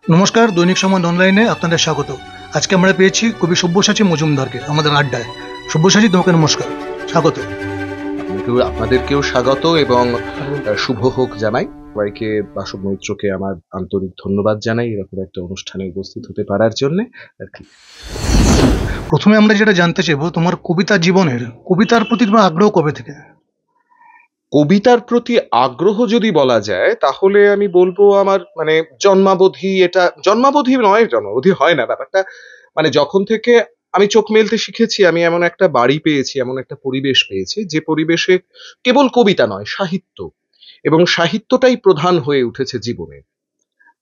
নমস্কার, দৈনিক সংবাদ অনলাইনে আপনাদের স্বাগত। আজকে আমরা পেয়েছি কবি সব্যসাচী মজুমদারকে আমাদের আড্ডায়। সব্যসাচী, তোমাকে নমস্কার, স্বাগত। আপনাদেরকেও স্বাগত এবং শুভ হোক জানাই। সবাইকে, বাসব মৈত্রকে আমার আন্তরিক ধন্যবাদ জানাই এরকম একটা অনুষ্ঠানে উপস্থিত হতে পারার জন্য আর কি। প্রথমে আমরা যেটা জানতে চাইবো, তোমার কবিতা জীবনের, কবিতার প্রতি তোমার আগ্রহ কবে থেকে? কবিতার প্রতি আগ্রহ যদি বলা যায় তাহলে আমি বলবো আমার জন্মাবধি, এটা জন্মাবধি নয়, জন্মাবধি হয় না ব্যাপারটা। যখন থেকে আমি চোখ মেলতে শিখেছি, আমি এমন একটা বাড়ি পেয়েছি, এমন একটা পরিবেশ পেয়েছি যে পরিবেশে কেবল কবিতা নয়, সাহিত্য এবং সাহিত্যটাই প্রধান হয়ে উঠেছে জীবনে,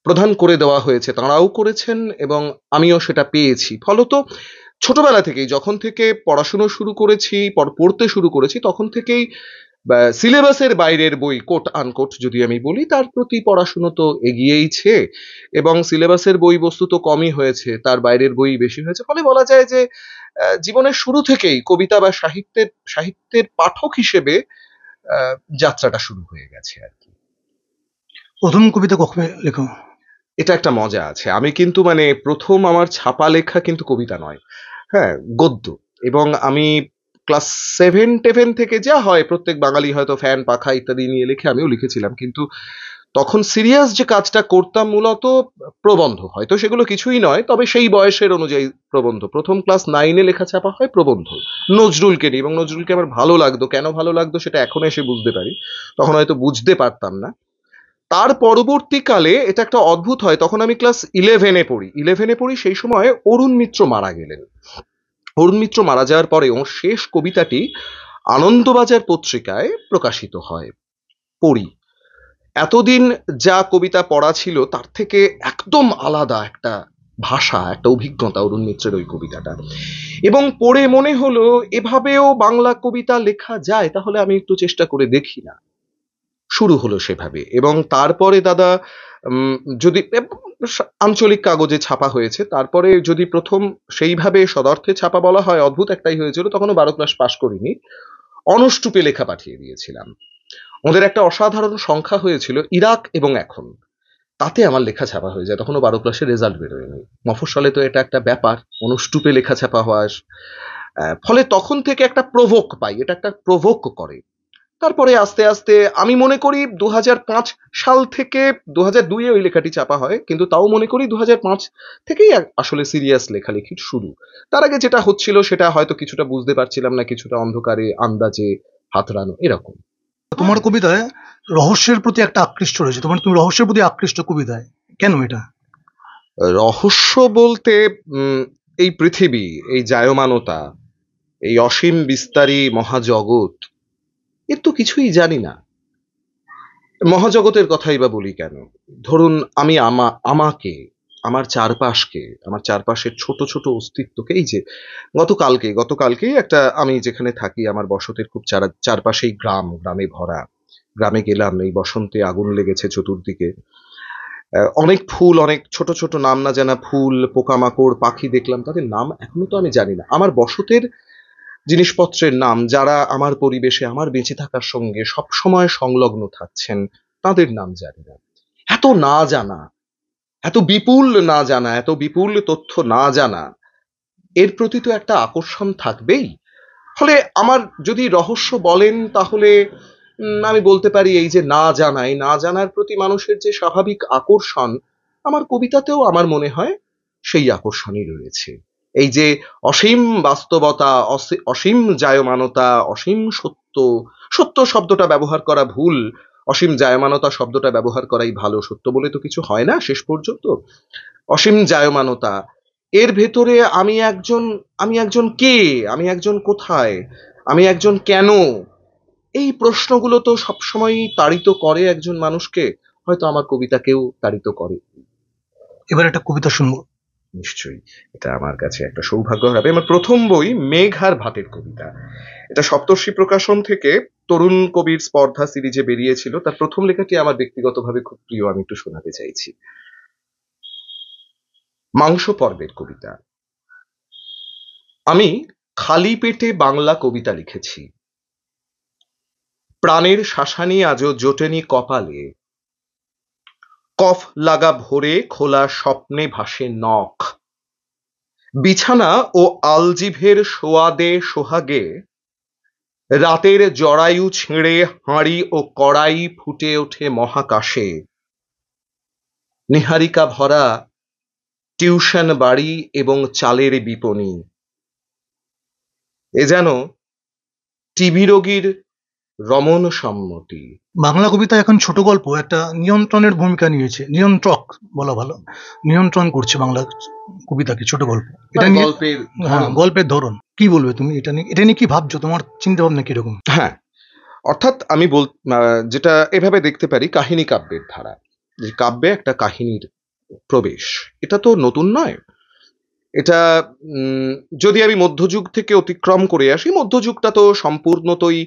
প্রধান করে দেওয়া হয়েছে, তাঁরাও করেছেন এবং আমিও সেটা পেয়েছি। ফলত ছোটবেলা থেকেই, যখন থেকে পড়াশুনো শুরু করেছি, পড়তে শুরু করেছি, তখন থেকেই সিলেবাসের বাইরের বই, কোট আনকোট যদি আমি বলি, তার প্রতি পড়াশুনো তো এগিয়েইছে এবং সিলেবাসের বই বস্তু তো কমই হয়েছে, তার বাইরের বই বেশি হয়েছে। ফলে বলা যায় যে জীবনের শুরু থেকেই কবিতা বা সাহিত্যের পাঠক হিসেবে যাত্রাটা শুরু হয়ে গেছে আর কি। প্রথম কবিতা কবে লেখো? এটা একটা মজা আছে। আমি কিন্তু প্রথম আমার ছাপা লেখা কিন্তু কবিতা নয়, হ্যাঁ, গদ্য। এবং আমি ক্লাস 7-10 থেকে, যা হয় প্রত্যেক বাঙালি হয়তো ফ্যান পাখা ইত্যাদি নিয়ে লেখে, আমিও লিখেছিলাম, কিন্তু তখন সিরিয়াস যে কাজটা করতাম মূলত প্রবন্ধ, হয়তো সেগুলো কিছুই নয়, তবে সেই বয়সের অনুযায়ী প্রবন্ধ। প্রথম ক্লাস 9-এ লেখা ছাপা হয় প্রবন্ধ, নজরুলকে নিয়ে। এবং নজরুলকে আমার ভালো লাগতো, কেন ভালো লাগতো সেটা এখন এসে বুঝতে পারি, তখন হয়তো বুঝতে পারতাম না। তার পরবর্তীকালে এটা একটা অদ্ভুত হয়, তখন আমি ক্লাস 11-এ পড়ি। সেই সময় অরুণ মিত্র মারা গেলেন। অরুণ মিত্র মারা যাওয়ার পরে ওর শেষ কবিতাটি আনন্দবাজার পত্রিকায় প্রকাশিত হয়, পড়ি। এতদিন যা কবিতা পড়া ছিল তার থেকে একদম আলাদা একটা ভাষা, একটা অভিজ্ঞতা অরুণ মিত্রের ওই কবিতাটা। এবং পড়ে মনে হলো এভাবেও বাংলা কবিতা লেখা যায়, তাহলে আমি একটু চেষ্টা করে দেখি না। শুরু হলো সেভাবে। এবং তারপরে দাদা, যদি আঞ্চলিক কাগজে ছাপা হয়েছে, তারপরে যদি প্রথম সেইভাবে সদর্থে ছাপা বলা হয়, অদ্ভুত একটাই হয়েছিল, তখনও 12 ক্লাস পাশ করিনি, অনুষ্টুপে লেখা পাঠিয়ে দিয়েছিলাম। ওদের একটা অসাধারণ সংখ্যা হয়েছিল, ইরাক এবং এখন, তাতে আমার লেখা ছাপা হয়ে যায়। তখনও 12 ক্লাসের রেজাল্ট বেরোয়নি। মফস্বলে তো এটা একটা ব্যাপার, অনুষ্টুপে লেখা ছাপা হওয়া। ফলে তখন থেকে একটা প্রভোক পাই, এটা একটা প্রভোক করে। তারপরে আস্তে আস্তে আমি মনে করি 2005 সাল থেকে, 2002-এ ওই লেখাটি চাপা হয়, কিন্তু তাও মনে করি 2005 থেকেই আসলে সিরিয়াস লেখালেখির শুরু। তার আগে যেটা হচ্ছিল সেটা হয়তো কিছুটা বুঝতে পারছিলাম না, কিছুটা অন্ধকারে আন্দাজে হাতড়ানো এরকম। তোমার কবিতায় রহস্যের প্রতি একটা আকৃষ্ট রয়েছে, তুমি রহস্যের প্রতি আকৃষ্ট কবিতায়, কেন এটা? রহস্য বলতে এই পৃথিবী, এই জায়মানতা, এই অসীম বিস্তারী মহাজগৎ, এর তো কিছুই জানি না। মহাজগতের কথাই বা বলি কেন? ধরুন আমি আমাকে, আমার চারপাশকে, আমার চারপাশের ছোট ছোট অস্তিত্বকে, এই যে গতকালকেই একটা, আমি যেখানে থাকি আমার বসতের খুব চারপাশেই গ্রামে ভরা। গ্রামে গেলাম, এই বসন্তে আগুন লেগেছে চতুর্দিকে। অনেক ফুল, অনেক ছোট ছোট নাম না জানা ফুল, পোকামাকড়, পাখি দেখলাম, তাদের নাম এখনো তো আমি জানি না। আমার বসতের জিনিসপত্রের নাম, যারা আমার পরিবেশে, আমার বেঁচে থাকার সঙ্গে সব সময় সংলগ্ন থাকছেন, তাদের নাম জানি না। এত না জানা, এত বিপুল না জানা, এত বিপুল তথ্য না জানা, এর প্রতি তো একটা আকর্ষণ থাকবেই। ফলে আমার যদি রহস্য বলেন তাহলে আমি বলতে পারি এই যে না জানা, এই না জানার প্রতি মানুষের যে স্বাভাবিক আকর্ষণ, আমার কবিতাতেও আমার মনে হয় সেই আকর্ষণই রয়েছে। এই যে অসীম বাস্তবতা, অসীম জায়মানতা, অসীম সত্য, সত্য শব্দটা ব্যবহার করা ভুল, অসীম জায়মানতা শব্দটা ব্যবহার করাই ভালো। সত্য বলে তো কিছু হয় না শেষ পর্যন্ত। অসীম জায়মানতা, এর ভেতরে আমি একজন কে, আমি একজন কোথায়, আমি একজন কেন, এই প্রশ্নগুলো তো সবসময়ই তাড়িত করে একজন মানুষকে। হয়তো আমার কবিতাকেও তাড়িত করে। এবার একটা কবিতা শুনবো। নিশ্চয়ই, এটা আমার কাছে একটা সৌভাগ্য হবে। আমার প্রথম বই মেঘ আর ভাতের কবিতা। এটা সপ্তর্ষি প্রকাশন থেকে তরুণ কবির স্পর্ধা সিরিজে বেরিয়েছিল। তার প্রথম লেখাটি আমার ব্যক্তিগতভাবে খুব প্রিয়, আমি একটু শোনাতে চাইছি। মাংস পর্বের কবিতা। আমি খালি পেটে বাংলা কবিতা লিখেছি, প্রাণের শাসানি আজও জোটেনি কপালে। কফ লাগা ভোরে খোলা স্বপ্নে ভাসে নখ, বিছানা ও আলজিভের সোয়াদে সোহাগে রাতের জরায়ু ছিঁড়ে হাঁড়ি ও কড়াই ফুটে ওঠে মহাকাশে, নিহারিকা ভরা টিউশন বাড়ি এবং চালের বিপণী। এ যেন টিবি রোগীর রমণ সম্মতি। বাংলা কবিতা এখন ছোট গল্প একটা নিয়ন্ত্রণের ভূমিকা নিয়েছে, নিয়ন্ত্রক বলা ভালো, নিয়ন্ত্রণ করছে বাংলা কবিতাকে ছোট গল্প। এটা মানে নিয়ে গল্পের হ্যাঁ, ধরন। গল্পের ধরন কি বলবে তুমি এটা নিয়ে কি ভাবছো, তোমার চিন্তা ভাবনা কিরকম? হ্যাঁ, অর্থাৎ আমি যেটা এভাবে দেখতে পারি, কাহিনী কাব্যের ধারা, যে কাব্যে একটা কাহিনীর প্রবেশ, এটা তো নতুন নয়। এটা যদি আমি মধ্যযুগ থেকে অতিক্রম করে আসি, মধ্যযুগটা তো সম্পূর্ণতই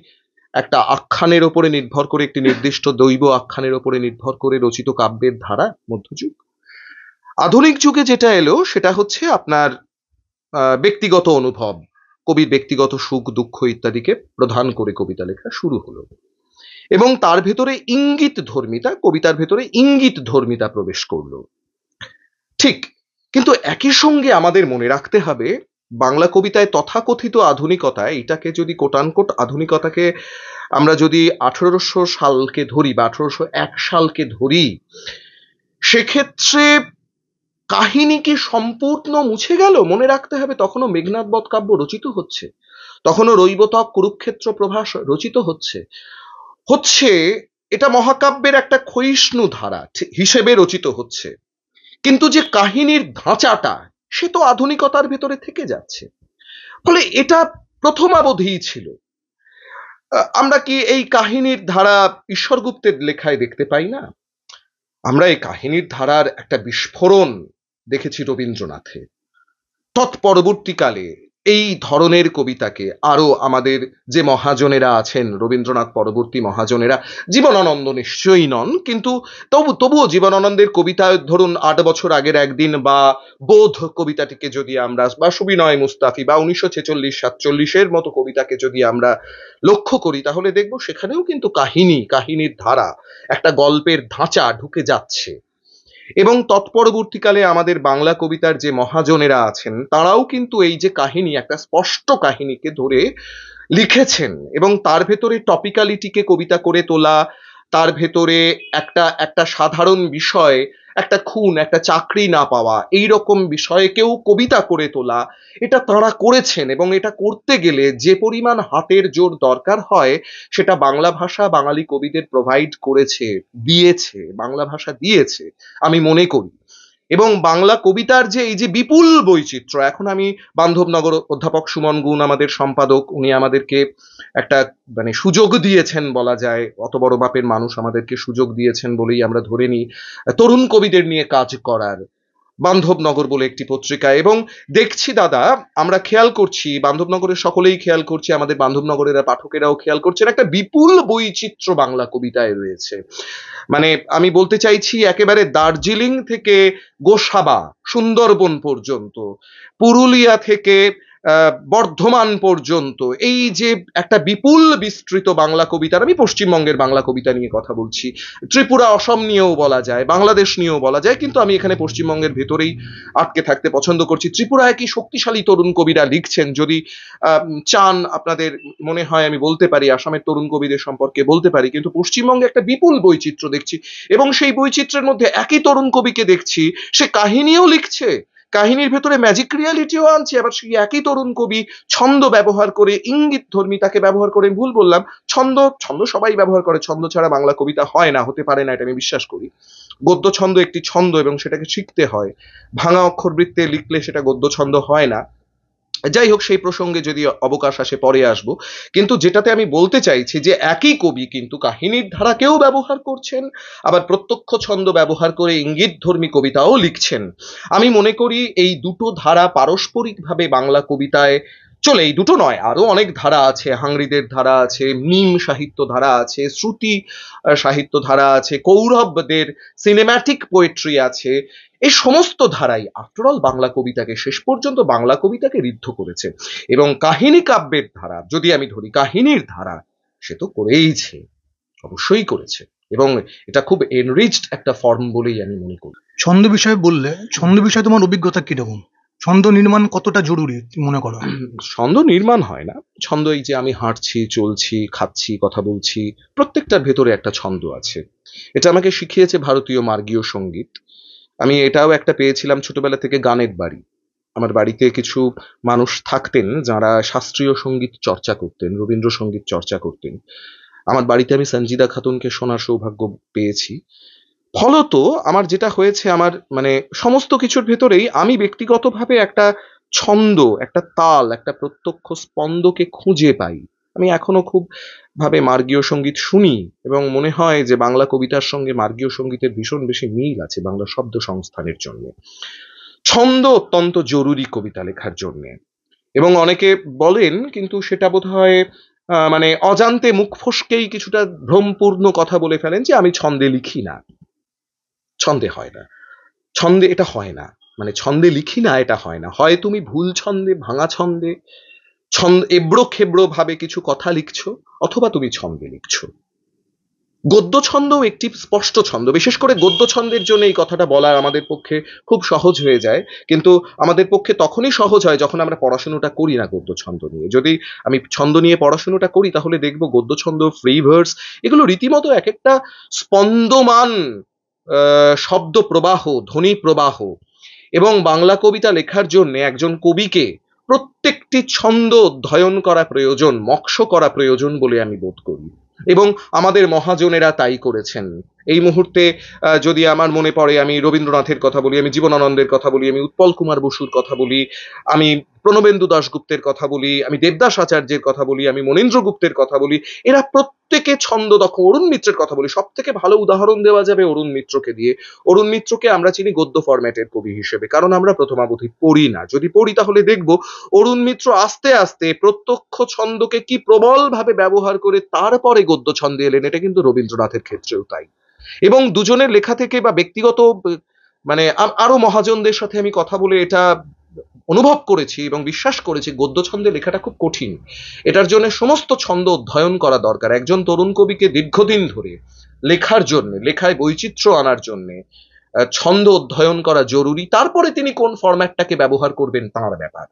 একটা আখ্যানের ওপরে নির্ভর করে, একটি নির্দিষ্ট দৈব আখ্যানের ওপরে নির্ভর করে রচিত কাব্যের ধারা মধ্যযুগ। আধুনিক যুগে যেটা এলো সেটা হচ্ছে আপনার ব্যক্তিগত অনুভব, কবির ব্যক্তিগত সুখ দুঃখ ইত্যাদিকে প্রধান করে কবিতা লেখা শুরু হলো, এবং তার ভেতরে ইঙ্গিত ধর্মিতা, কবিতার ভেতরে ইঙ্গিত ধর্মিতা প্রবেশ করলো। ঠিক, কিন্তু একই সঙ্গে আমাদের মনে রাখতে হবে, বাংলা কবিতায় তথাকথিত আধুনিকতায়, এটাকে যদি কোটানকোট আধুনিকতাকে আমরা যদি 1800 সালকে ধরি বা 1801 সালকে ধরি, সেক্ষেত্রে কাহিনী কি সম্পূর্ণ মুছে গেল? মনে রাখতে হবে তখনও মেঘনাদ বধ কাব্য রচিত হচ্ছে, তখনও রৈবতক কুরুক্ষেত্র প্রভাস রচিত হচ্ছে। এটা মহাকাব্যের একটা ক্ষয়িষ্ণু ধারা হিসেবে রচিত হচ্ছে, কিন্তু যে কাহিনীর ধাঁচাটা সে তো আধুনিকতার ভেতরে থেকে যাচ্ছে। ফলে এটা প্রথমাবধিই ছিল। আমরা কি এই কাহিনীর ধারা ঈশ্বরগুপ্তের লেখায় দেখতে পাই না? আমরা এই কাহিনীর ধারার একটা বিস্ফোরণ দেখেছি রবীন্দ্রনাথে। তৎপরবর্তীকালে এই ধরনের কবিতাকে আরো আমাদের যে মহাজনেরা আছেন, রবীন্দ্রনাথ পরবর্তী মহাজনেরা, জীবনানন্দ নিশ্চয়ই নন, কিন্তু তবুও জীবনানন্দের কবিতায় ধরুন ৮ বছর আগের একদিন বা বোধ কবিতাটিকে যদি আমরা, বা সুবিনয় মুস্তাফি বা 1946-47 মতো কবিতাকে যদি আমরা লক্ষ্য করি, তাহলে দেখব সেখানেও কিন্তু কাহিনীর ধারা, একটা গল্পের ধাঁচা ঢুকে যাচ্ছে। এবং তৎপরবর্তীকালে আমাদের বাংলা কবিতার যে মহাজনেরা আছেন, তারাও কিন্তু এই যে কাহিনী, একটা স্পষ্ট কাহিনীকে ধরে লিখেছেন, এবং তার ভেতরে টপিক্যালিটিকে কবিতা করে তোলা, তার ভেতরে একটা সাধারণ বিষয়, একটা খুন, একটা চাকরি না পাওয়া, এই রকম বিষয়কেও কবিতা করে তোলা, এটা তারা করেছেন। এবং এটা করতে গেলে যে পরিমাণ হাতের জোর দরকার হয়, সেটা বাংলা ভাষা বাঙালি কবিদের প্রোভাইড করেছে, দিয়েছে, বাংলা ভাষা দিয়েছে আমি মনে করি। এবং বাংলা কবিতার যে এই যে বিপুল বৈচিত্র্য, এখন আমি বান্ধবনগর অধ্যাপক সুমন গুণ আমাদের সম্পাদক, উনি আমাদেরকে একটা মানে সুযোগ দিয়েছেন বলা যায়, অত বড় মাপের মানুষ আমাদেরকে সুযোগ দিয়েছেন বলেই আমরা ধরে নিই, তরুণ কবিদের নিয়ে কাজ করার, বান্ধবনগর বলে একটি পত্রিকা। এবং দেখছি দাদা, আমরা খেয়াল করছি, বান্ধবনগরের সকলেই খেয়াল করছি, আমাদের বান্ধবনগরের পাঠকেরাও খেয়াল করছেন, একটা বিপুল বৈচিত্র্য বাংলা কবিতায় রয়েছে। মানে আমি বলতে চাইছি, একেবারে দার্জিলিং থেকে গোসাবা সুন্দরবন পর্যন্ত, পুরুলিয়া থেকে বর্ধমান পর্যন্ত, এই যে একটা বিপুল বিস্তৃত বাংলা কবিতার, আমি পশ্চিমবঙ্গের বাংলা কবিতা নিয়ে কথা বলছি, ত্রিপুরা অসম নিয়েও বলা যায়, বাংলাদেশ নিয়েও বলা যায়, কিন্তু আমি এখানে পশ্চিমবঙ্গের ভেতরেই আটকে থাকতে পছন্দ করছি। ত্রিপুরায় কি শক্তিশালী তরুণ কবিরা লিখছেন, যদি চান আপনাদের মনে হয় আমি বলতে পারি, আসামের তরুণ কবিদের সম্পর্কে বলতে পারি, কিন্তু পশ্চিমবঙ্গে একটা বিপুল বৈচিত্র্য দেখছি, এবং সেই বৈচিত্র্যের মধ্যে একই তরুণ কবিকে দেখছি, সে কাহিনীও লিখছে, কাহিনীর ভেতরে ম্যাজিক রিয়ালিটিও আনছে, আবার সেই একই তরুণ কবি ছন্দ ব্যবহার করে, ইঙ্গিত ধর্মিতাকে ব্যবহার করে, ভুল বললাম, ছন্দ সবাই ব্যবহার করে, ছন্দ ছাড়া বাংলা কবিতা হয় না, হতে পারে না, এটা আমি বিশ্বাস করি। গদ্য ছন্দ একটি ছন্দ এবং সেটাকে শিখতে হয়, ভাঙা অক্ষরবৃত্তে লিখলে সেটা গদ্য ছন্দ হয় না। যাই হোক, সেই প্রসঙ্গে যদি অবকাশ আসে পরে আসবো। কিন্তু যেটাতে আমি বলতে চাইছি, যে একই কবি কিন্তু কাহিনীর ধারাকেও ব্যবহার করছেন, আবার প্রত্যক্ষ ছন্দ ব্যবহার করে ইঙ্গিতধর্মী কবিতাও লিখছেন। আমি মনে করি এই দুটো ধারা পারস্পরিকভাবে বাংলা কবিতায় চলে, এই দুটো নয়, আরো অনেক ধারা আছে, হাংরিদের ধারা আছে, মিম সাহিত্য ধারা আছে, শ্রুতি সাহিত্য ধারা আছে, কৌরবদের সিনেম্যাটিক পোয়েট্রি আছে, এই সমস্ত ধারাই আফটার অল বাংলা কবিতাকে শেষ পর্যন্ত বাংলা কবিতাকে ঋদ্ধ করেছে। এবং কাহিনী কাব্যের ধারা যদি আমি ধরি, কাহিনীর ধারা, সে তো করেইছে, অবশ্যই করেছে। এবং এটা খুব এনরিচড একটা ফর্ম বলেই আমি মনে করি। ছন্দ বিষয়ে বললে, ছন্দ বিষয়ে তোমার অভিজ্ঞতা কিরকম? ছন্দ নির্মাণ কতটা জরুরি তুমি মনে করো? ছন্দ নির্মাণ হয় না, ছন্দ এই যে আমি হাঁটছি, চলছি, খাচ্ছি, কথা বলছি, প্রত্যেকটার ভেতরে একটা ছন্দ আছে। এটা আমাকে শিখিয়েছে ভারতীয় মার্গীয় সঙ্গীত। আমি এটাও একটা পেয়েছিলাম ছোটবেলা থেকে, গানের বাড়ি। আমার বাড়িতে কিছু মানুষ থাকতেন যারা শাস্ত্রীয় সঙ্গীত চর্চা করতেন, রবীন্দ্রসঙ্গীত চর্চা করতেন। আমার বাড়িতে আমি সঞ্জিদা খাতুনকে শোনার সৌভাগ্য পেয়েছি। ফলত আমার যেটা হয়েছে, আমার মানে সমস্ত কিছুর ভেতরেই আমি ব্যক্তিগতভাবে একটা ছন্দ, একটা তাল, একটা প্রত্যক্ষ স্পন্দকে খুঁজে পাই। আমি এখনো খুব ভাবে মার্গীয় সঙ্গীত শুনি এবং মনে হয় যে বাংলা কবিতার সঙ্গে মার্গীয় সঙ্গীতের ভীষণ বেশি মিল আছে বাংলা শব্দ সংস্থানের জন্য। ছন্দ অত্যন্ত জরুরি কবিতা লেখার জন্য। এবং অনেকে বলেন, কিন্তু সেটা বোধহয় মানে অজান্তে মুখ ফসকেই কিছুটা ভ্রমপূর্ণ কথা বলে ফেলেন যে আমি ছন্দে লিখি না। ছন্দে হয় না, ছন্দে এটা হয় না, মানে ছন্দে লিখি না এটা হয় না। হয় তুমি ভুল ছন্দে, ভাঙা ছন্দে, ছন্দ এবড়ো খেবড়ো ভাবে কিছু কথা লিখছো, অথবা তুমি ছন্দে লিখছো। গদ্য ছন্দও একটি স্পষ্ট ছন্দ। বিশেষ করে গদ্য ছন্দের জন্য এই কথাটা বলা আমাদের পক্ষে খুব সহজ হয়ে যায়, কিন্তু আমাদের পক্ষে তখনই সহজ হয় যখন আমরা পড়াশোনাটা করি না গদ্য ছন্দ নিয়ে। যদি আমি ছন্দ নিয়ে পড়াশোনাটা করি তাহলে দেখব গদ্য ছন্দ, ফ্রি ভার্স, এগুলো রীতিমতো এক একটা স্পন্দমান শব্দ প্রবাহ, ধ্বনি প্রবাহ। এবং বাংলা কবিতা লেখার জন্য একজন কবিকে প্রত্যেকটি ছন্দ অধ্যয়ন করা প্রয়োজন, মক্ষ করা প্রয়োজন বলে আমি বোধ করি। এবং আমাদের মহাজনেরা তাই করেছেন। এই মুহূর্তে যদি আমার মনে পড়ে, আমি রবীন্দ্রনাথের কথা বলি, আমি জীবনানন্দের কথা বলি, আমি উৎপল কুমার বসুর কথা বলি, আমি প্রণবেন্দু দাশগুপ্তের কথা বলি, আমি দেবদাস আচার্যের কথা বলি, আমি মনীন্দ্র গুপ্তের কথা বলি, এরা প্রত্যেকে ছন্দ দক্ষ। অরুণ মিত্রের কথা বলি, সব থেকে ভালো উদাহরণ দেওয়া যাবে অরুণ মিত্রকে দিয়ে। অরুণ মিত্রকে আমরা চিনি গদ্য ফরম্যাটের কবি হিসেবে, কারণ আমরা প্রথমাবধি পড়ি না। যদি পড়ি তাহলে দেখব অরুণ মিত্র আস্তে আস্তে প্রত্যক্ষ ছন্দকে কি প্রবল ভাবে ব্যবহার করে তারপরে গদ্য ছন্দে এলেন। এটা কিন্তু রবীন্দ্রনাথের ক্ষেত্রেও তাই। এবং দুজনের লেখা থেকে বা ব্যক্তিগত মানে আরো মহাজনদের সাথে আমি কথা বলে এটা অনুভব করেছি এবং বিশ্বাস করেছি, গদ্য ছন্দে লেখাটা খুব কঠিন। এটার জন্য সমস্ত ছন্দ অধ্যয়ন করা দরকার। একজন তরুণ কবিকে দীর্ঘদিন ধরে লেখার জন্য, লেখায় বৈচিত্র্য আনার জন্য ছন্দ অধ্যয়ন করা জরুরি। তারপরে তিনি কোন ফরম্যাটটাকে ব্যবহার করবেন তাঁর ব্যাপার।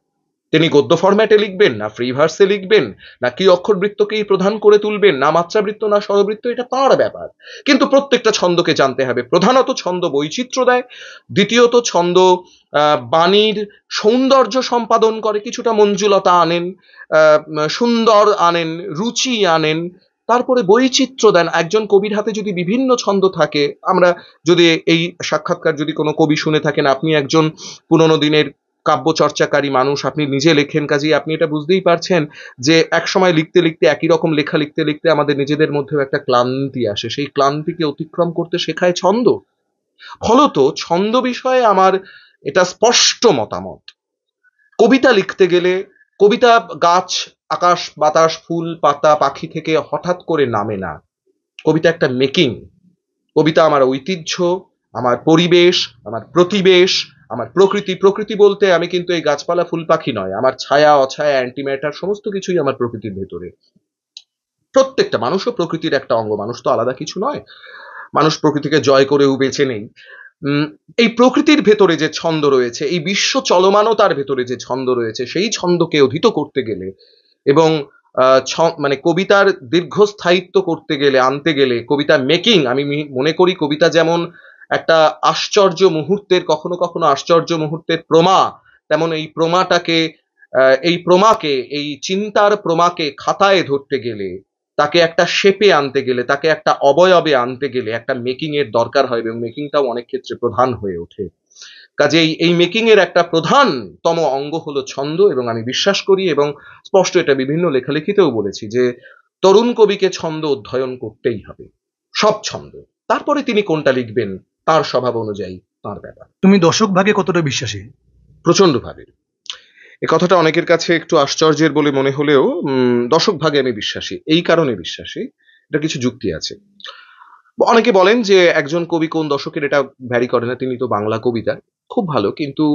তিনি গদ্য ফরম্যাটে লিখবেন, না ফ্রি ভার্সে লিখবেন, না কি অক্ষরবৃত্তকেই প্রধান করে তুলবেন, না মাত্রাবৃত্ত না স্বরবৃত্ত, এটা তাঁর ব্যাপার। কিন্তু প্রত্যেকটা ছন্দকে জানতে হবে। প্রধানত ছন্দ বৈচিত্র্য দেয়, দ্বিতীয়ত ছন্দ বাণীর সৌন্দর্য সম্পাদন করে, কিছুটা মঞ্জুলতা আনেন, সুন্দর আনেন, রুচি আনেন, তারপরে বৈচিত্র্য দেন। একজন কবির হাতে যদি বিভিন্ন ছন্দ থাকে, আমরা যদি এই সাক্ষাৎকার যদি কোনো কবি শুনে থাকেন, আপনি একজন পুরনো দিনের কাব্য চর্চাকারী মানুষ, আপনি নিজে লেখেন, কাজেই আপনি এটা বুঝতেই পারছেন যে এক সময় লিখতে লিখতে, একই রকম লেখা লিখতে লিখতে আমাদের নিজেদের মধ্যেও একটা ক্লান্তি আসে। সেই ক্লান্তিকে অতিক্রম করতে শেখায় ছন্দ। ফলত ছন্দ বিষয়ে আমার এটা স্পষ্ট মতামত। কবিতা লিখতে গেলে, কবিতা গাছ, আকাশ, বাতাস, ফুল, পাতা, পাখি থেকে হঠাৎ করে নামে না। কবিতা একটা মেকিং। কবিতা আমার ঐতিহ্য, আমার পরিবেশ, আমার প্রতিবেশ, আমার প্রকৃতি। প্রকৃতি বলতে আমি কিন্তু এই গাছপালা, ফুল, পাখি নয়, আমার ছায়া, অছায়া, অ্যান্টিম্যাটার সমস্ত কিছুই আমার প্রকৃতির ভেতরে। প্রত্যেকটা মানুষও প্রকৃতির একটা অঙ্গ, মানুষ তো আলাদা কিছু নয়। মানুষ প্রকৃতিকে জয় করেও বেঁচে নেই। এই প্রকৃতির ভেতরে যে ছন্দ রয়েছে, এই বিশ্ব চলমানতার ভেতরে যে ছন্দ রয়েছে, সেই ছন্দকে অধীত করতে গেলে এবং মানে কবিতার দীর্ঘস্থায়িত্ব করতে গেলে, আনতে গেলে, কবিতা মেকিং, আমি মনে করি কবিতা যেমন একটা আশ্চর্য মুহূর্তের, কখনো কখনো আশ্চর্য মুহূর্তের প্রমা, তেমন এই প্রমাটাকে, এই প্রমাকে, এই চিন্তার প্রমাকে খাতায় ধরতে গেলে, তাকে একটা শেপে আনতে গেলে, তাকে একটা অবয়বে আনতে গেলে একটা মেকিং এর দরকার হয়, এবং মেকিংটাও অনেক ক্ষেত্রে প্রধান হয়ে ওঠে। কাজেই এই মেকিং এর একটা প্রধানতম অঙ্গ হলো ছন্দ। এবং আমি বিশ্বাস করি এবং স্পষ্ট এটা বিভিন্ন লেখালেখিতেও বলেছি যে তরুণ কবিকে ছন্দ অধ্যয়ন করতেই হবে, সব ছন্দ। তারপরে তিনি কোনটা লিখবেন তার স্বভাব অনুযায়ী, তার ব্যাপার। তুমি দশক ভাগে কতটা বিশ্বাসী? প্রচন্ড ভাবে। এ কথাটা অনেকের কাছে একটু আশ্চর্যের বলে মনে হলেও দশক ভাগে আমি বিশ্বাসী। এই কারণে বিশ্বাসী, এটা কিছু যুক্তি আছে। অনেকে বলেন যে একজন কবি কোন দশকের, এটা ভ্যারি করে না, তিনি তো বাংলা কবিতা, খুব ভালো। কিন্তু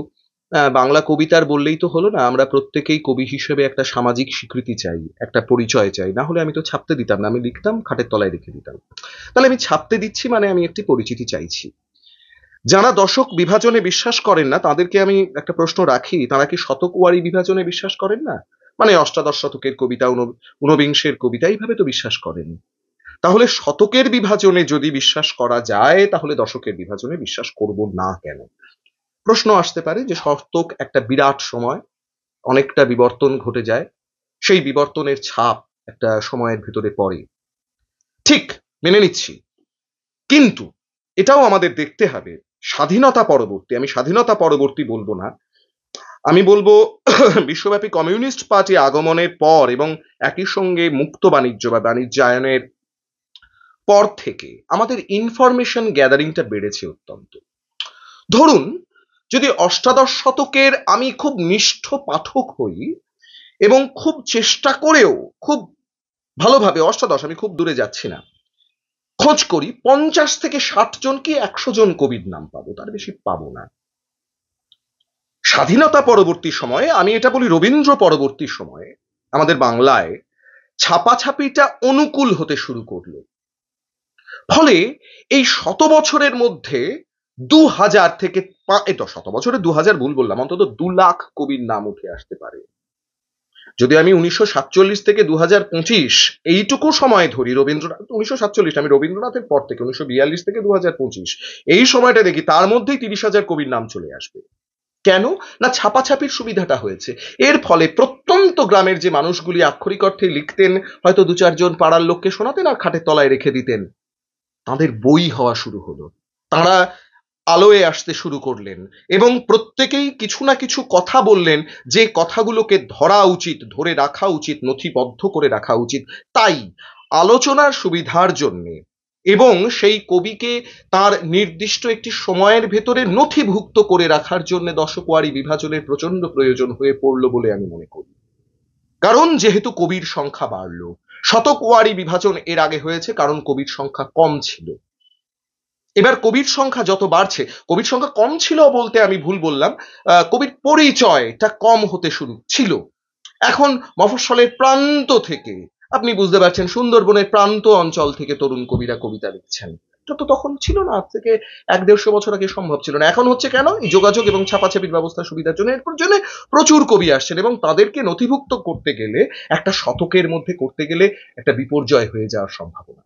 বাংলা কবিতার বললেই তো হলো না, আমরা প্রত্যেকেই কবি হিসেবে একটা সামাজিক স্বীকৃতি চাই, একটা পরিচয় চাই। না হলে আমি তো ছাপতে দিতাম না, আমি লিখতাম খাটের তলায় রেখে দিতাম। তাহলে আমি ছাপতে দিচ্ছি মানে আমি একটি পরিচিতি চাইছি। যারা দশক বিভাজনে বিশ্বাস করেন না তাদেরকে আমি একটা প্রশ্ন রাখি, তারা কি শতক ওয়ারি বিভাজনে বিশ্বাস করেন না? মানে অষ্টাদশ শতকের কবিতা, ঊনবিংশের কবিতা এইভাবে তো বিশ্বাস করেন। তাহলে শতকের বিভাজনে যদি বিশ্বাস করা যায় তাহলে দশকের বিভাজনে বিশ্বাস করব না কেন? প্রশ্ন আসতে পারে যে শতক একটা বিরাট সময়, অনেকটা বিবর্তন ঘটে যায়, সেই বিবর্তনের ছাপ একটা সময়ের ভেতরে পড়ে। ঠিক, মেনে নিচ্ছি। কিন্তু এটাও আমাদের দেখতে হবে স্বাধীনতা পরবর্তী, আমি স্বাধীনতা পরবর্তী বলবো না, আমি বলবো বিশ্বব্যাপী কমিউনিস্ট পার্টি আগমনের পর এবং একই সঙ্গে মুক্ত বাণিজ্য বা বাণিজ্যায়নের পর থেকে আমাদের ইনফরমেশন গ্যাদারিংটা বেড়েছে অত্যন্ত। ধরুন, যদি অষ্টাদশ শতকের আমি খুব নিষ্ঠ পাঠক হই এবং খুব চেষ্টা করেও খুব ভালোভাবে, অষ্টাদশ আমি খুব দূরে যাচ্ছি না, খোঁজ করি 50 থেকে 60 জন কি 100 জন কবির নাম পাবো, তার বেশি পাবো না। স্বাধীনতা পরবর্তী সময়ে, আমি এটা বলি রবীন্দ্র পরবর্তী সময়ে, আমাদের বাংলায় ছাপাছাপিটা অনুকূল হতে শুরু করলো। ফলে এই 100 বছরের মধ্যে 2000 থেকে এটা 100 বছরে 2000 ভুল বললাম, অন্তত 2 লাখ কবির নাম উঠে আসতে পারে। যদি আমি 1947 থেকে 2025 এইটুকু সময় ধরি, রবীন্দ্রনাথ 1947, আমি রবীন্দ্রনাথের পর থেকে 1942 থেকে 2025 এই সময়টা দেখি, তার মধ্যেই 30,000 কবির নাম চলে আসবে। কেন? না, ছাপাছাপির সুবিধাটা হয়েছে। এর ফলে প্রত্যন্ত গ্রামের যে মানুষগুলি আক্ষরিক অর্থে লিখতেন, হয়তো 2-4 জন পাড়ার লোককে শোনাতেন আর খাটের তলায় রেখে দিতেন, তাদের বই হওয়া শুরু হলো, তারা আলোয় আসতে শুরু করলেন এবং প্রত্যেকেই কিছু না কিছু কথা বললেন যে কথাগুলোকে ধরা উচিত, ধরে রাখা উচিত, নথিবদ্ধ করে রাখা উচিত। তাই আলোচনার সুবিধার জন্য এবং সেই কবিকে তার নির্দিষ্ট একটি সময়ের ভেতরে নথিভুক্ত করে রাখার জন্য দশক ওয়ারি বিভাজনের প্রচন্ড প্রয়োজন হয়ে পড়লো বলে আমি মনে করি। কারণ যেহেতু কবির সংখ্যা বাড়লো, শতক ওয়ারি বিভাজন এর আগে হয়েছে কারণ কবির সংখ্যা কম ছিল। এবার কবির সংখ্যা যত বাড়ছে, কবির সংখ্যা কম ছিল বলতে আমি ভুল বললাম, কবির পরিচয়টা কম হতে শুরু ছিল। এখন মফস্বলের প্রান্ত থেকে, আপনি বুঝতে পারছেন, সুন্দরবনের প্রান্ত অঞ্চল থেকে তরুণ কবিরা কবিতা লিখছেন। এটা তো তখন ছিল না, আজ থেকে 1-150 বছর আগে সম্ভব ছিল না। এখন হচ্ছে কেন? এই যোগাযোগ এবং ছাপাছাপির ব্যবস্থা সুবিধার জন্য এরপর জন্য প্রচুর কবি আসছেন এবং তাদেরকে নথিভুক্ত করতে গেলে, একটা শতকের মধ্যে করতে গেলে একটা বিপর্যয় হয়ে যাওয়ার সম্ভাবনা,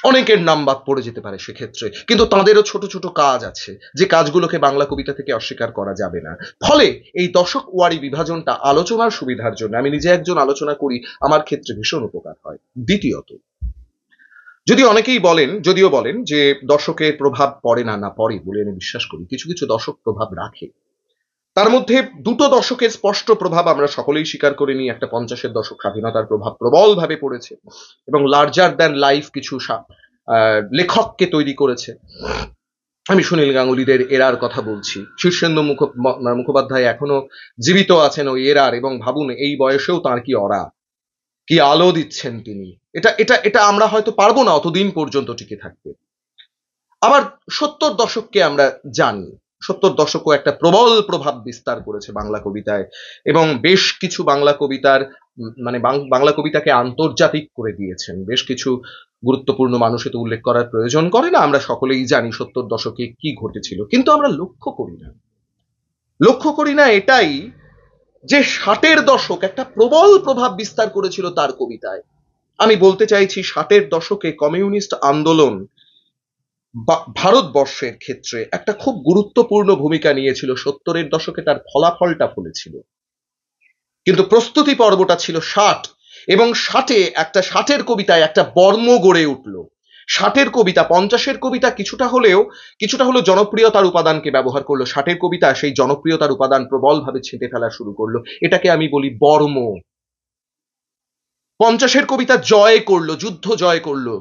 অনেকের নাম বাদ পড়ে যেতে পারে সেক্ষেত্রে। কিন্তু তাদেরও ছোট ছোট কাজ আছে যে কাজগুলোকে বাংলা কবিতা থেকে অস্বীকার করা যাবে না। ফলে এই দশক ওয়ারি বিভাজনটা আলোচনার সুবিধার জন্য, আমি নিজে একজন আলোচনা করি, আমার ক্ষেত্রে ভীষণ উপকার হয়। দ্বিতীয়ত, যদি অনেকেই বলেন, যদিও বলেন যে দশকের প্রভাব পড়ে না, না পড়ে বলে আমি বিশ্বাস করি, কিছু কিছু দশক প্রভাব রাখে। তার মধ্যে দুটো দশকের স্পষ্ট প্রভাব আমরা সকলেই স্বীকার করে নিই। একটা 50-এর দশক, স্বাধীনতার প্রভাব প্রবলভাবে পড়েছে এবং লার্জার দ্যান লাইফ কিছু লেখককে তৈরি করেছে। আমি সুনীল গাঙ্গুলিদের এরার কথা বলছি, শীর্ষেন্দু মুখোপাধ্যায় এখনো জীবিত আছেন ওই এরার, এবং ভাবুন এই বয়সেও তার কি অরা, কি আলো দিচ্ছেন তিনি। এটা এটা এটা আমরা হয়তো পারবো না অতদিন পর্যন্ত টিকে থাকতে। আবার 70 দশককে আমরা জানি, 70 দশকও একটা প্রবল প্রভাব বিস্তার করেছে বাংলা কবিতায় এবং বেশ কিছু বাংলা কবিতার মানে বাংলা কবিতাকে আন্তর্জাতিক করে দিয়েছেন। বেশ কিছু গুরুত্বপূর্ণ মানুষে তো উল্লেখ করার প্রয়োজন করে না, আমরা সকলেই জানি 70 দশকে কি ঘটেছিল। কিন্তু আমরা লক্ষ্য করি না এটাই যে 60-এর দশক একটা প্রবল প্রভাব বিস্তার করেছিল তার কবিতায়। আমি বলতে চাইছি 60-এর দশকে কমিউনিস্ট আন্দোলন ভারতবর্ষের ক্ষেত্রে একটা খুব গুরুত্বপূর্ণ ভূমিকা নিয়েছিল। 70-এর দশকে তার ফলাফলটা ফলেছিল, কিন্তু প্রস্তুতি পর্বটা ছিল 60, এবং 60-এর কবিতায় একটা বর্ম গড়ে উঠলো। 60-এর কবিতা 50-এর কবিতা কিছুটা হলেও জনপ্রিয়তার উপাদানকে ব্যবহার করলো, 60-এর কবিতা সেই জনপ্রিয়তার উপাদান প্রবলভাবে ছেঁটে ফেলা শুরু করলো। এটাকে আমি বলি বর্ম। 50-এর কবিতা জয় করলো, যুদ্ধ জয় করলো,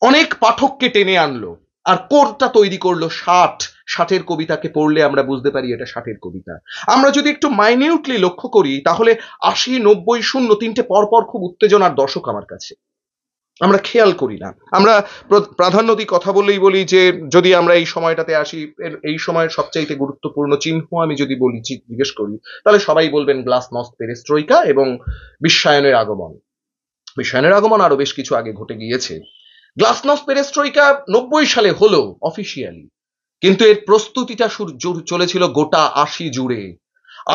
অনেক পাঠককে টেনে আনলো, আর কোরটা তৈরি করলো 60-এর কবিতাকে পড়লে আমরা বুঝতে পারি এটা 60-এর কবিতা। আমরা যদি একটু মাইনিউটলি লক্ষ্য করি তাহলে 80, 90, 0 তিনটে পরপর খুব উত্তেজনার দশক আমার কাছে। আমরা খেয়াল করি না। আমরা প্রাধান্য দিই, কথা বললেই বলি যে যদি আমরা এই সময়টাতে আসি, এই সময়ের সবচাইতে গুরুত্বপূর্ণ চিহ্ন আমি যদি বলি, জিজ্ঞেস করি, তাহলে সবাই বলবেন গ্লাসনস্ট পেরেস্ট্রোইকা এবং বিশ্বায়নের আগমন। বিশ্বায়নের আগমন আরো বেশ কিছু আগে ঘটে গিয়েছে। গ্লাসনস্ট পেরেস্ট্রোইকা 90 সালে হলো অফিসিয়ালি, কিন্তু এর প্রস্তুতিটা চলেছিল গোটা 80 জুড়ে।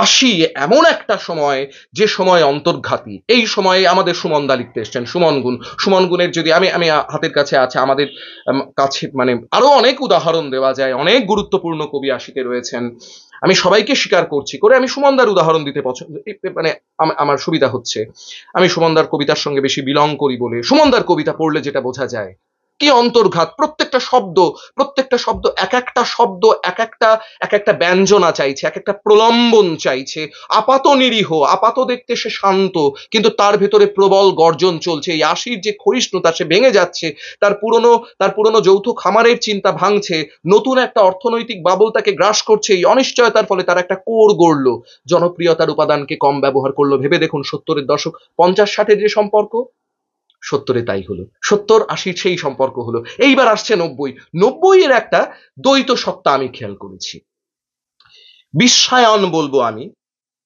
80 এমন একটা সময়, যে সময় অন্তর্ঘাতী। এই সময়ে আমাদের সুমন দা লিখতে এসছেন, সুমন গুণের যদি আমি আমি হাতের কাছে আছে আমাদের কাছে, মানে আরো অনেক উদাহরণ দেওয়া যায়, অনেক গুরুত্বপূর্ণ কবি 80-তে রয়েছেন। আমি সবাইকে স্বীকার করছি করে আমি সুমনদার উদাহরণ দিতে পছন্দ, মানে আমার সুবিধা হচ্ছে, আমি সুমনদার কবিতার সঙ্গে বেশি বিলং করি বলে সুমনদার কবিতা পড়লে যেটা বোঝা যায়, কি অন্তর্ঘাত। প্রত্যেকটা শব্দ এক একটা শব্দ এক একটা ব্যঞ্জনা চাইছে, এক একটা প্রলম্বন চাইছে। আপাত নিরীহ, আপাত দেখতে সে শান্ত, কিন্তু তার ভেতরে প্রবল গর্জন চলছে। এই 80-র যে ক্ষয়িষ্ণুতা, সে ভেঙে যাচ্ছে, তার পুরনো যৌথ খামারের চিন্তা ভাঙছে, নতুন একটা অর্থনৈতিক বাবল তাকে গ্রাস করছে। এই অনিশ্চয়তার ফলে তার একটা কোর গড়ল, জনপ্রিয়তার উপাদানকে কম ব্যবহার করলো। ভেবে দেখুন 70-এর দশক, 50-60-এর যে সম্পর্ক, 70-এ তাই হলো, 70-80 সেই সম্পর্ক হলো। এইবার আসছে 90-এর একটা দ্বৈত সত্তা আমি খেয়াল করেছি। বিশ্বায়ন বলবো আমি,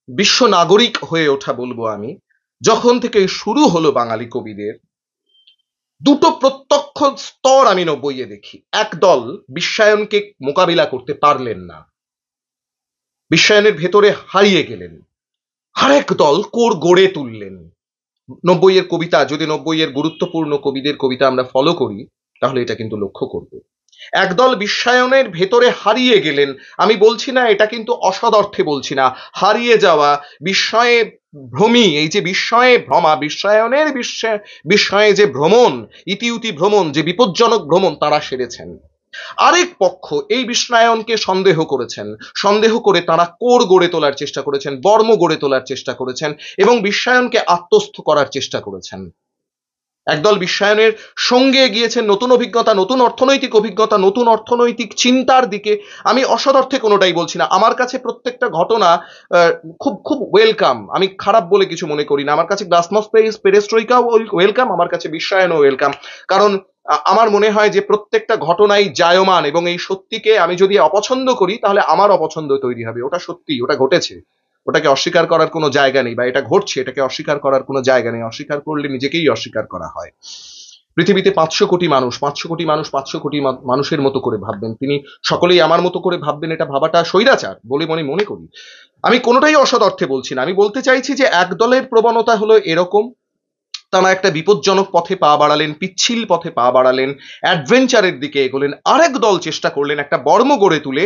বিশ্ব নাগরিক হয়ে ওঠা বলবো আমি, যখন থেকে শুরু হলো বাঙালি কবিদের, দুটো প্রত্যক্ষ স্তর আমি 90-এ দেখি। একদল বিশ্বায়নকে মোকাবিলা করতে পারলেন না, বিশ্বায়নের ভেতরে হারিয়ে গেলেন, আরেক দল কোর গড়ে তুললেন। 90-এর কবিতা, যদি 90-এর গুরুত্বপূর্ণ কবিদের কবিতা আমরা ফলো করি, তাহলে এটা কিন্তু লক্ষ্য করব। একদল বিশ্বায়নের ভেতরে হারিয়ে গেলেন। আমি বলছি না, এটা কিন্তু অসৎ অর্থে বলছি না, হারিয়ে যাওয়া, বিস্ময়ে ভ্রমী, এই যে বিস্ময়ে ভ্রমা, বিশ্বায়নের বিস্ময়ে যে ভ্রমণ, ইতিউতি ভ্রমণ, যে বিপজ্জনক ভ্রমণ, তারা সেরেছেন। আরেক পক্ষ এই বিশ্বায়নকে সন্দেহ করেছেন, সন্দেহ করে তারা কোর গড়ে তোলার চেষ্টা করেছেন, বর্ম গড়ে তোলার চেষ্টা করেছেন এবং বিশ্বায়নকে আত্মস্থ করার চেষ্টা করেছেন। একদল বিশ্বায়নের সঙ্গে গিয়েছেন নতুন অভিজ্ঞতা, নতুন অর্থনৈতিক অভিজ্ঞতা, নতুন অর্থনৈতিক চিন্তার দিকে। আমি অসৎ অর্থে কোনোটাই বলছি না, আমার কাছে প্রত্যেকটা ঘটনা খুব খুব ওয়েলকাম, আমি খারাপ বলে কিছু মনে করি না। আমার কাছে গ্লাসনস্ট পেরেস্ট্রোইকাও ওয়েলকাম, আমার কাছে বিশ্বায়নও ওয়েলকাম। কারণ আমার মনে হয় যে প্রত্যেকটা ঘটনাই জায়মান, এবং এই সত্যিকে আমি যদি অপছন্দ করি, তাহলে আমার অপছন্দ তৈরি হবে। ওটা সত্যি, ওটা ঘটেছে, ওটাকে অস্বীকার করার কোনো জায়গা নেই, বা এটা ঘটছে, এটাকে অস্বীকার করার কোনো জায়গা নেই। অস্বীকার করলে নিজেকেই অস্বীকার করা হয়। পৃথিবীতে 500 কোটি মানুষ, 500 কোটি মানুষের মতো করে ভাববেন, তিনি সকলেই আমার মতো করে ভাববেন, এটা ভাবাটা স্বৈরাচার বলে মনে করি। আমি কোনোটাই অসৎ অর্থে বলছি না, আমি বলতে চাইছি যে একদলের প্রবণতা হলো এরকম, তারা একটা বিপজ্জনক পথে পা বাড়ালেন, পিচ্ছিল পথে পা বাড়ালেন, অ্যাডভেঞ্চারের দিকে এগোলেন। আরেক দল চেষ্টা করলেন একটা বর্ম গড়ে তুলে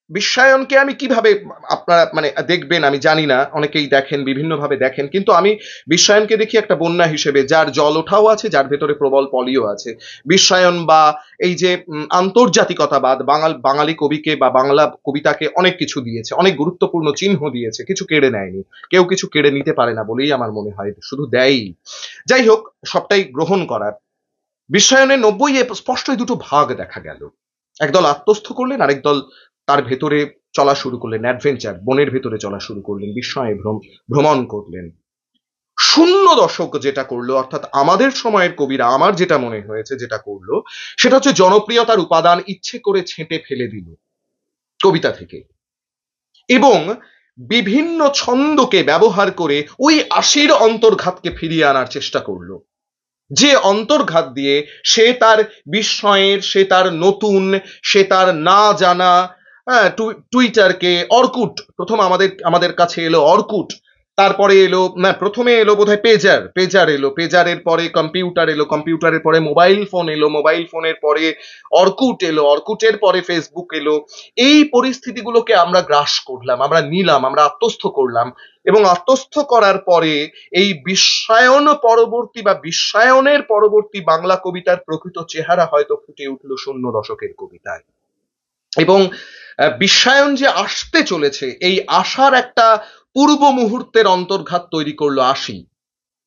বিশ্বায়নকে আমি কিভাবে, আপনারা মানে দেখবেন আমি জানি না, অনেকেই দেখেন, বিভিন্নভাবে দেখেন, কিন্তু আমি বিশ্বায়নকে দেখি একটা বন্যা হিসেবে, যার জল ওঠাও আছে, যার ভেতরে প্রবল পলিও আছে। বিশ্বায়ন বা এই যে আন্তর্জাতিকতাবাদ, বাঙালি কবিকে বা বাংলা কবিতাকে অনেক কিছু দিয়েছে, অনেক গুরুত্বপূর্ণ চিহ্ন দিয়েছে, কিছু কেড়ে নেয়নি। কেউ কিছু কেড়ে নিতে পারে না বলেই আমার মনে হয়, শুধু দেয়ই। যাই হোক, সবটাই গ্রহণ করার। বিশ্বায়নের 90-এ স্পষ্টই দুটো ভাগ দেখা গেল। একদল আত্মস্থ করলেন, আরেক দল তার ভেতরে চলা শুরু করলেন, অ্যাডভেঞ্চার, বনের ভেতরে চলা শুরু করলেন, বিস্ময়ে ভ্রমণ করলেন। 00 দশক যেটা করলো, অর্থাৎ আমাদের সময়ের কবিরা, আমার যেটা মনে হয়েছে যেটা করলো, সেটা হচ্ছে জনপ্রিয়তার উপাদান ইচ্ছে করে ছেঁটে ফেলে দিল কবিতা থেকে, এবং বিভিন্ন ছন্দকে ব্যবহার করে ওই 80-র অন্তর্ঘাতকে ফিরিয়ে আনার চেষ্টা করলো, যে অন্তর্ঘাত দিয়ে সে তার বিস্ময়ের, সে তার নতুন, সে তার না জানা, টুইটারকে, অর্কুট, প্রথম আমাদের কাছে এলো অর্কুট, তারপরে এলো, না প্রথমে এলো বোধহয় পেজার এলো, পেজারের পরে কম্পিউটার এলো, কম্পিউটারের পরে মোবাইল ফোন এলো, মোবাইল ফোনের পরে অর্কুট এলো, অর্কুটের পরে ফেসবুক এলো। এই পরিস্থিতিগুলোকে আমরা গ্রাস করলাম, আমরা নিলাম, আমরা আত্মস্থ করলাম, এবং আত্মস্থ করার পরে এই বিশ্বায়ন পরবর্তী বা বিশ্বায়নের পরবর্তী বাংলা কবিতার প্রকৃত চেহারা হয়তো ফুটে উঠল 00 দশকের কবিতায়। এবং বিশ্বায়ন যে আসতে চলেছে, এই আশার একটা পূর্ব মুহূর্তের অন্তর্ঘাত তৈরি করলো 80,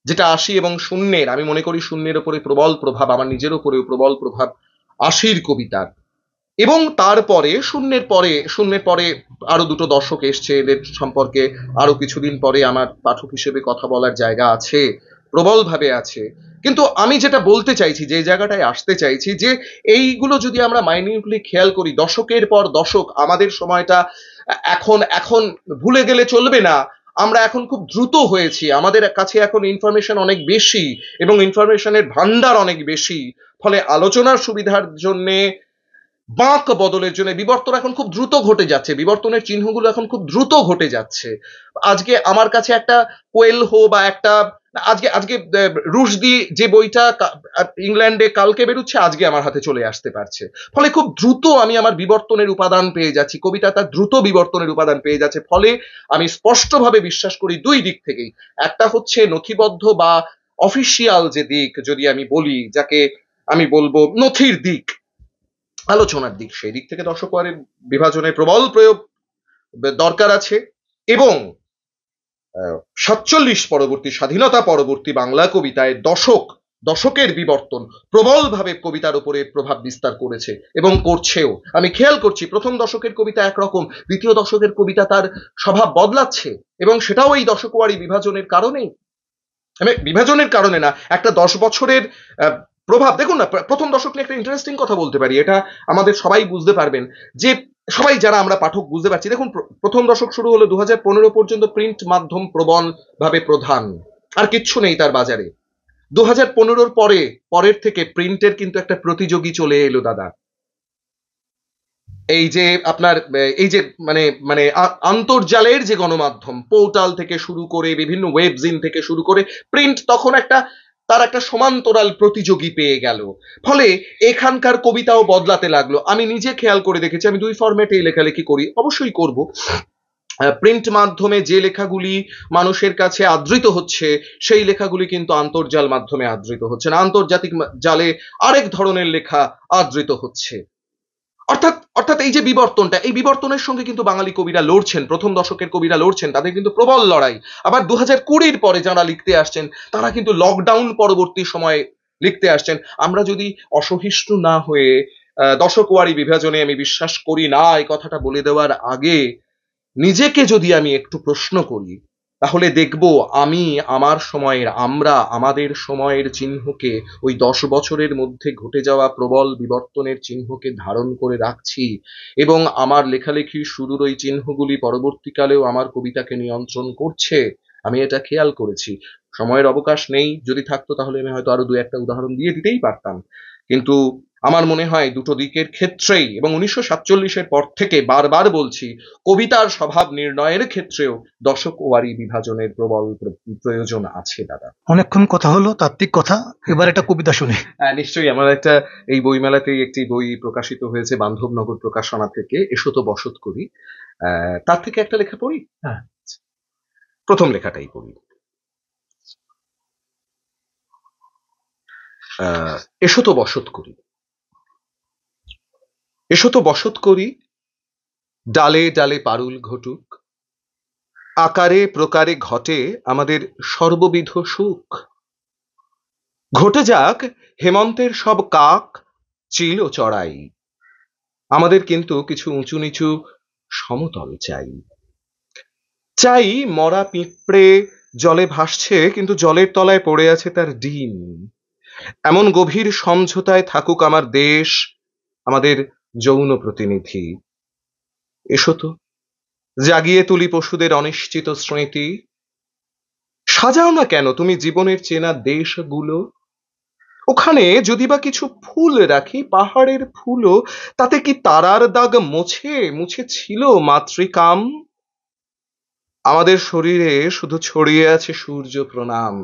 যেটা 80 এবং 00-এর, আমি মনে করি 00-এর উপরে প্রবল প্রভাব, আমার নিজের উপরেও প্রবল প্রভাব 80-র কবিতার। এবং তারপরে 00-এর পরে আরো দুটো দশক এসছে, এদের সম্পর্কে আরো কিছুদিন পরে আমার পাঠক হিসেবে কথা বলার জায়গা আছে। প্রবলভাবে আছে। কিন্তু আমি যেটা বলতে চাইছি, যে জায়গাটায় আসতে চাইছি, যে এইগুলো যদি আমরা মাইনিউটলি খেয়াল করি, দশকের পর দশক আমাদের সময়টা এখন এখন ভুলে গেলে চলবে না। আমরা এখন খুব দ্রুত হয়েছি, আমাদের কাছে এখন ইনফরমেশন অনেক বেশি এবং ইনফরমেশনের ভান্ডার অনেক বেশি। ফলে আলোচনার সুবিধার জন্যে, বাঁক বদলের জন্য বিবর্তন এখন খুব দ্রুত ঘটে যাচ্ছে, বিবর্তনের চিহ্নগুলো এখন খুব দ্রুত ঘটে যাচ্ছে। আজকে আমার কাছে একটা কোয়েলহো বা একটা, আজকে আজকে রুশদি যে বইটা ইংল্যান্ডে কালকে বেরোচ্ছে, আজকে আমার হাতে চলে আসতে পারছে। ফলে খুব দ্রুত আমি আমার বিবর্তনের উপাদান পেয়ে যাচ্ছি, কবিতা তার দ্রুত বিবর্তনের উপাদান পেয়ে যাচ্ছে। ফলে আমি স্পষ্টভাবে বিশ্বাস করি দুই দিক থেকেই, একটা হচ্ছে নথিবদ্ধ বা অফিসিয়াল যে দিক, যদি আমি বলি, যাকে আমি বলবো নথির দিক, আলোচনার দিক, সেই দিক থেকে দশকওয়ারের বিভাজনের প্রবল প্রয়োগ দরকার আছে। এবং 47 পরবর্তী, স্বাধীনতা পরবর্তী বাংলা কবিতায় দশকের বিবর্তন প্রবলভাবে কবিতার উপরে প্রভাব বিস্তার করেছে এবং করছেও। আমি খেয়াল করছি প্রথম দশকের কবিতা একরকম, দ্বিতীয় দশকের কবিতা তার স্বভাব বদলাচ্ছে, এবং সেটাও এই দশকওয়ারি বিভাজনের কারণেই। আমি বিভাজনের কারণে না, একটা 10 বছরের প্রভাব। দেখুন না, প্রথম দশক নিয়ে একটা ইন্টারেস্টিং কথা বলতে পারি, এটা আমাদের সবাই বুঝতে পারবেন, যে সবাই যারা আমরা পাঠক বুঝতে পারছি। দেখুন, প্রথম দশক শুরু হলো 2015 পর্যন্ত প্রিন্ট মাধ্যম প্রবল ভাবে প্রধান, আর কিচ্ছু নেই তার বাজারে। 2015 পরের থেকে প্রিন্টের কিন্তু একটা প্রতিযোগী চলে এলো দাদা। এই যে আপনার এই যে মানে মানে আন্তর্জালের যে গণমাধ্যম, পোর্টাল থেকে শুরু করে বিভিন্ন ওয়েবজিন থেকে শুরু করে, প্রিন্ট তখন তার একটা সমান্তরাল প্রতিযোগী পেয়ে গেল। ফলে এখানকার কবিতাও বদলাতে লাগলো। আমি নিজে খেয়াল করে দেখেছি, আমি দুই ফরম্যাটে লেখালেখি করি, অবশ্যই করব। প্রিন্ট মাধ্যমে যে লেখাগুলি মানুষের কাছে আদৃত হচ্ছে, সেই লেখাগুলি কিন্তু আন্তর্জাল মাধ্যমে আদৃত হচ্ছে না, আন্তর্জাতিক জালে আরেক ধরনের লেখা আদৃত হচ্ছে। অর্থাৎ অর্থাৎ এই যে বিবর্তনটা, এই বিবর্তনের সঙ্গে কিন্তু বাঙালি কবিরা লড়ছেন, প্রথম দশকের কবিরা লড়ছেন, তাদের কিন্তু প্রবল লড়াই। আবার 2020 পরে যারা লিখতে আসছেন, তারা কিন্তু লকডাউন পরবর্তী সময়ে লিখতে আসছেন। আমরা যদি অসহিষ্ণু না হয়ে, দশকওয়ারি বিভাজনে আমি বিশ্বাস করি না এই কথাটা বলে দেওয়ার আগে নিজেকে যদি আমি একটু প্রশ্ন করি, তাহলে দেখব আমি আমাদের সময়ের চিহ্নকে, ওই 10 বছরের মধ্যে ঘটে যাওয়া প্রবল বিবর্তনের চিহ্নকে ধারণ করে রাখছি, এবং আমার লেখালেখির শুরুর ওই চিহ্নগুলি পরবর্তীকালেও আমার কবিতাকে নিয়ন্ত্রণ করছে। আমি এটা খেয়াল করেছি। সময়ের অবকাশ নেই, যদি থাকতো তাহলে আমি হয়তো আরো দু একটা উদাহরণ দিয়ে দিতেই পারতাম। কিন্তু আমার মনে হয় দুটো দিকের ক্ষেত্রেই, এবং 1947-এর পর থেকে বারবার বলছি, কবিতার স্বভাব নির্ণয়ের ক্ষেত্রেও দশকওয়ারি বিভাজনের প্রবল প্রয়োজন আছে দাদা। অনেকক্ষণ কথা হলো, তাত্ত্বিক কথা, এবার একটা কবিতা শুনি। নিশ্চয়ই। আমার একটা, এই বইমেলাতেই একটি বই প্রকাশিত হয়েছে বান্ধবনগর প্রকাশনা থেকে, এসো তো বসত করি, তার থেকে একটা লেখা পড়ি। হ্যাঁ। প্রথম লেখাটাই পড়ি। এসো তো বসত করি, এসো তো বসত করি, ডালে ডালে পারুল ঘটুক, আকারে প্রকারে ঘটে আমাদের সর্ববিধ সুখ। ঘটে যাক হেমন্তের সব কাক চিল ও চড়াই, আমাদের কিন্তু কিছু উঁচু নিচু সমতল চাই। চাই মরা পিঁপড়ে জলে ভাসছে, কিন্তু জলের তলায় পড়ে আছে তার ডিম। এমন গভীর সমঝোতায় থাকুক আমার দেশ, আমাদের যৌন প্রতিনিধি। এসো তো জাগিয়ে তুলি পশুদের অনিশ্চিত স্মৃতি। সাজাও না কেন তুমি জীবনের চেনা দেশগুলো, ওখানে যদি বা কিছু ফুল রাখি, পাহাড়ের ফুলও, তাতে কি তারার দাগ মুছে মুছে ছিল মাতৃকাম? আমাদের শরীরে শুধু ছড়িয়ে আছে সূর্য প্রণাম,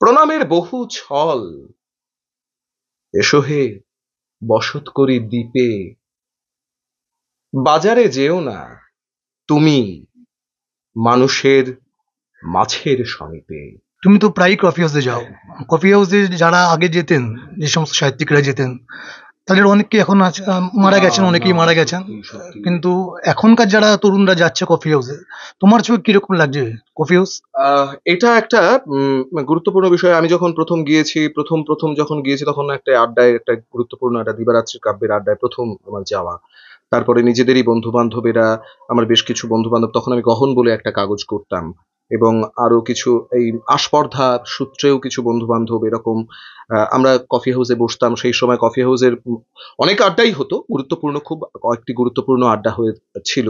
প্রণামের বহু ছল। এসো হে বসত করি দ্বীপে, বাজারে যেও না তুমি মানুষের মাছের সমীপে। তুমি তো প্রায় কফি হাউসে যাও, কফি হাউসে যারা আগে যেতেন, যে সমস্ত সাহিত্যিকরা যেতেন, তাদের অনেকে এখন মারা গেছেন, অনেকেই মারা গেছেন। কিন্তু এখনকার যারা তরুণরা যাচ্ছে কফি হাউসে, তোমার চোখে কিরকম লাগছে কফি হাউস? এটা একটা গুরুত্বপূর্ণ বিষয়। আমি যখন প্রথম গিয়েছি, প্রথম যখন গিয়েছি, তখন একটা আড্ডায়, একটা গুরুত্বপূর্ণ একটা দিবারাত্রি কাব্যের আড্ডায় প্রথম আমার যাওয়া। তারপরে নিজেদেরই বন্ধু বান্ধবেরা, আমার বেশ কিছু বন্ধু বান্ধব, তখন আমি গহন বলে একটা কাগজ করতাম, এবং আরো কিছু এই আস্পর্ধা সূত্রেও কিছু বন্ধু বান্ধব এরকম আমরা কফি হাউসে বসতাম। সেই সময় কফি হাউসের অনেক আড্ডাই হতো, গুরুত্বপূর্ণ খুব কয়েকটি গুরুত্বপূর্ণ আড্ডা ছিল।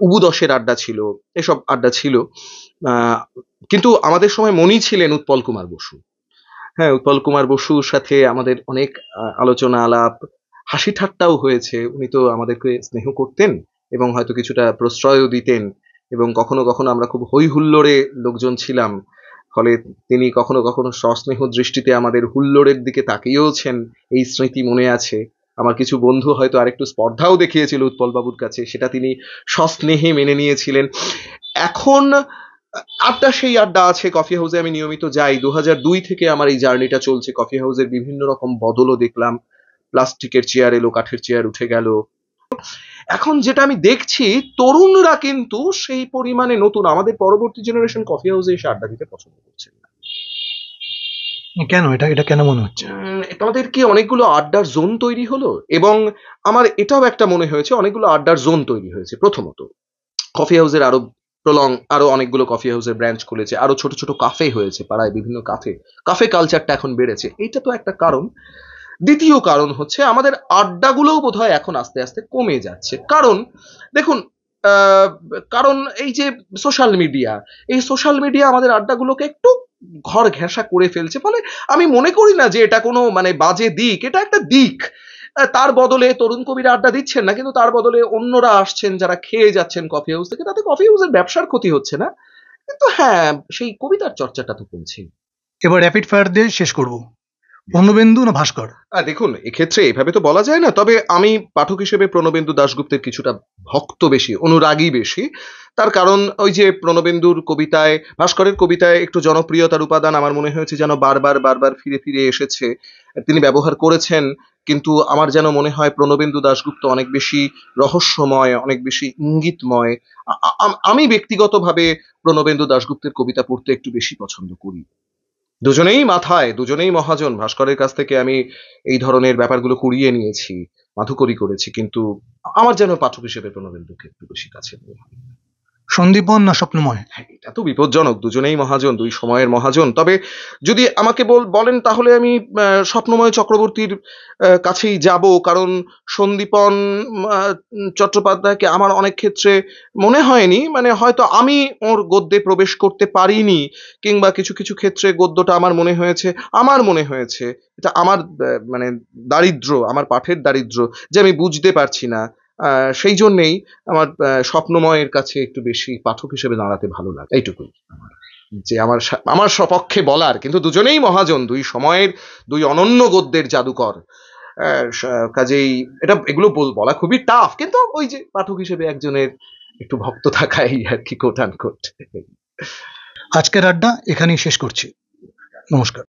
উবু ১০-এর আড্ডা ছিল, এসব আড্ডা ছিল। আহ, কিন্তু আমাদের সময় মনি ছিলেন উৎপল কুমার বসু। হ্যাঁ, উৎপল কুমার বসুর সাথে আমাদের অনেক আলোচনা আলাপ, হাসি ঠাট্টাও হয়েছে। উনি তো আমাদেরকে স্নেহ করতেন এবং হয়তো কিছুটা প্রশ্রয়ও দিতেন, এবং কখনো কখনো আমরা খুব হই হুল্লোড়ে লোকজন ছিলাম। ফলে তিনি কখনো কখনো সস্নেহ দৃষ্টিতে আমাদের হুল্লোড়ের দিকে তাকিয়েওছেন, এই স্মৃতি মনে আছে। আমার কিছু বন্ধু হয়তো আরেকটু স্পর্ধাও দেখিয়েছিল উৎপল বাবুর কাছে, সেটা তিনি সস্নেহে মেনে নিয়েছিলেন। এখন আড্ডা সেই আড্ডা আছে। কফি হাউসে আমি নিয়মিত যাই। ২০০২ থেকে আমার এই জার্নিটা চলছে। কফি হাউসের বিভিন্ন রকম বদলও দেখলাম। প্লাস্টিকের চেয়ার এলো, কাঠের চেয়ার উঠে গেল। এখন যেটা আমি দেখছি, তরুণরা কিন্তু সেই পরিমাণে নতুন আমাদের পরবর্তী জেনারেশন কফি হাউসে এসে আড্ডা দিতে পছন্দ করছে না। কেন এটা এটা কেন মনে হচ্ছে? আমাদের কি অনেকগুলো আড্ডার জোন তৈরি হলো, এবং আমার এটাও একটা মনে হয়েছে অনেকগুলো আড্ডার জোন তৈরি হয়েছে। প্রথমত, কফি হাউসের আরো অনেকগুলো কফি হাউসের ব্রাঞ্চ খুলেছে, আরো ছোট ছোট কাফে হয়েছে পাড়ায়, বিভিন্ন কাফে কালচারটা এখন বেড়েছে, এইটা তো একটা কারণ। দ্বিতীয় কারণ হচ্ছে আমাদের আড্ডাগুলোও বোধহয় এখন আস্তে আস্তে কমে যাচ্ছে। কারণ দেখুন, আহ, কারণ এই যে সোশ্যাল মিডিয়া আমাদের আড্ডাগুলোকে একটু ঘর ঘেঁষা করে ফেলছে। ফলে আমি মনে করি না যে এটা কোনো মানে বাজে দিক, এটা একটা দিক। তার বদলে তরুণ কবিরা আড্ডা দিচ্ছেন না, কিন্তু তার বদলে অন্যরা আসছেন যারা খেয়ে যাচ্ছেন কফি হাউস থেকে, তাতে কফি হাউসের ব্যবসার ক্ষতি হচ্ছে না। কিন্তু হ্যাঁ, সেই কবিতার চর্চাটা তো কমছে। এবার র্যাপিড ফায়ার দিয়ে শেষ করব। পূর্ণবেন্দু না ভাস্কর? দেখুন, এক্ষেত্রে এভাবে তো বলা যায় না, তবে আমি পাঠক হিসেবে প্রণবেন্দু দাশগুপ্তের কিছুটা ভক্ত বেশি, অনুরাগী বেশি। তার কারণ ওই যে প্রণবেন্দুর কবিতায়, ভাস্করের কবিতায় একটু জনপ্রিয়তার উপাদান আমার মনে হয়েছে যেন বারবার বারবার ফিরে ফিরে এসেছে, তিনি ব্যবহার করেছেন। কিন্তু আমার যেন মনে হয় প্রণবেন্দু দাশগুপ্ত অনেক বেশি রহস্যময়, অনেক বেশি ইঙ্গিতময়। আমি ব্যক্তিগতভাবে প্রণবেন্দু দাশগুপ্তের কবিতা পড়তে একটু বেশি পছন্দ করি। দুজনেই মহাজন। ভাস্করের কাছ থেকে আমি এই ধরনের ব্যাপারগুলো কুড়িয়ে নিয়েছি, মাধুকরী করেছি, কিন্তু আমার যেন পাঠক হিসেবে প্রণবেন্দুকে একটু বেশি কাছে মনে হয়। সন্দীপন না স্বপ্নময়? হ্যাঁ, এটা তো বিপজ্জনক। দুজনেই মহাজন, দুই সময়ের মহাজন। তবে যদি আমাকে বলেন তাহলে আমি স্বপ্নময় চক্রবর্তীর কাছেই যাব। কারণ সন্দীপন চট্টোপাধ্যায়কে আমার অনেক ক্ষেত্রে মনে হয়নি, মানে হয়তো আমি ওর গদ্যে প্রবেশ করতে পারিনি, কিংবা কিছু কিছু ক্ষেত্রে গদ্যটা আমার মনে হয়েছে এটা আমার মানে দারিদ্র্য, আমার পাঠের দারিদ্র্য, যে আমি বুঝতে পারছি না। সেই জন্যেই আমার স্বপ্নময়ের কাছে একটু বেশি পাঠক হিসেবে দাঁড়াতে ভালো লাগে। এইটুকুই যে আমার সপক্ষে বলার। কিন্তু দুজনেই মহাজন, দুই সময়ের দুই অনন্য গদ্যের জাদুকর। কাজেই এগুলো বলা খুবই টাফ, কিন্তু ওই যে পাঠক হিসেবে একজনের একটু ভক্ত থাকাই আর কি, কোট আনকোট। আজকের আড্ডা এখানেই শেষ করছি। নমস্কার।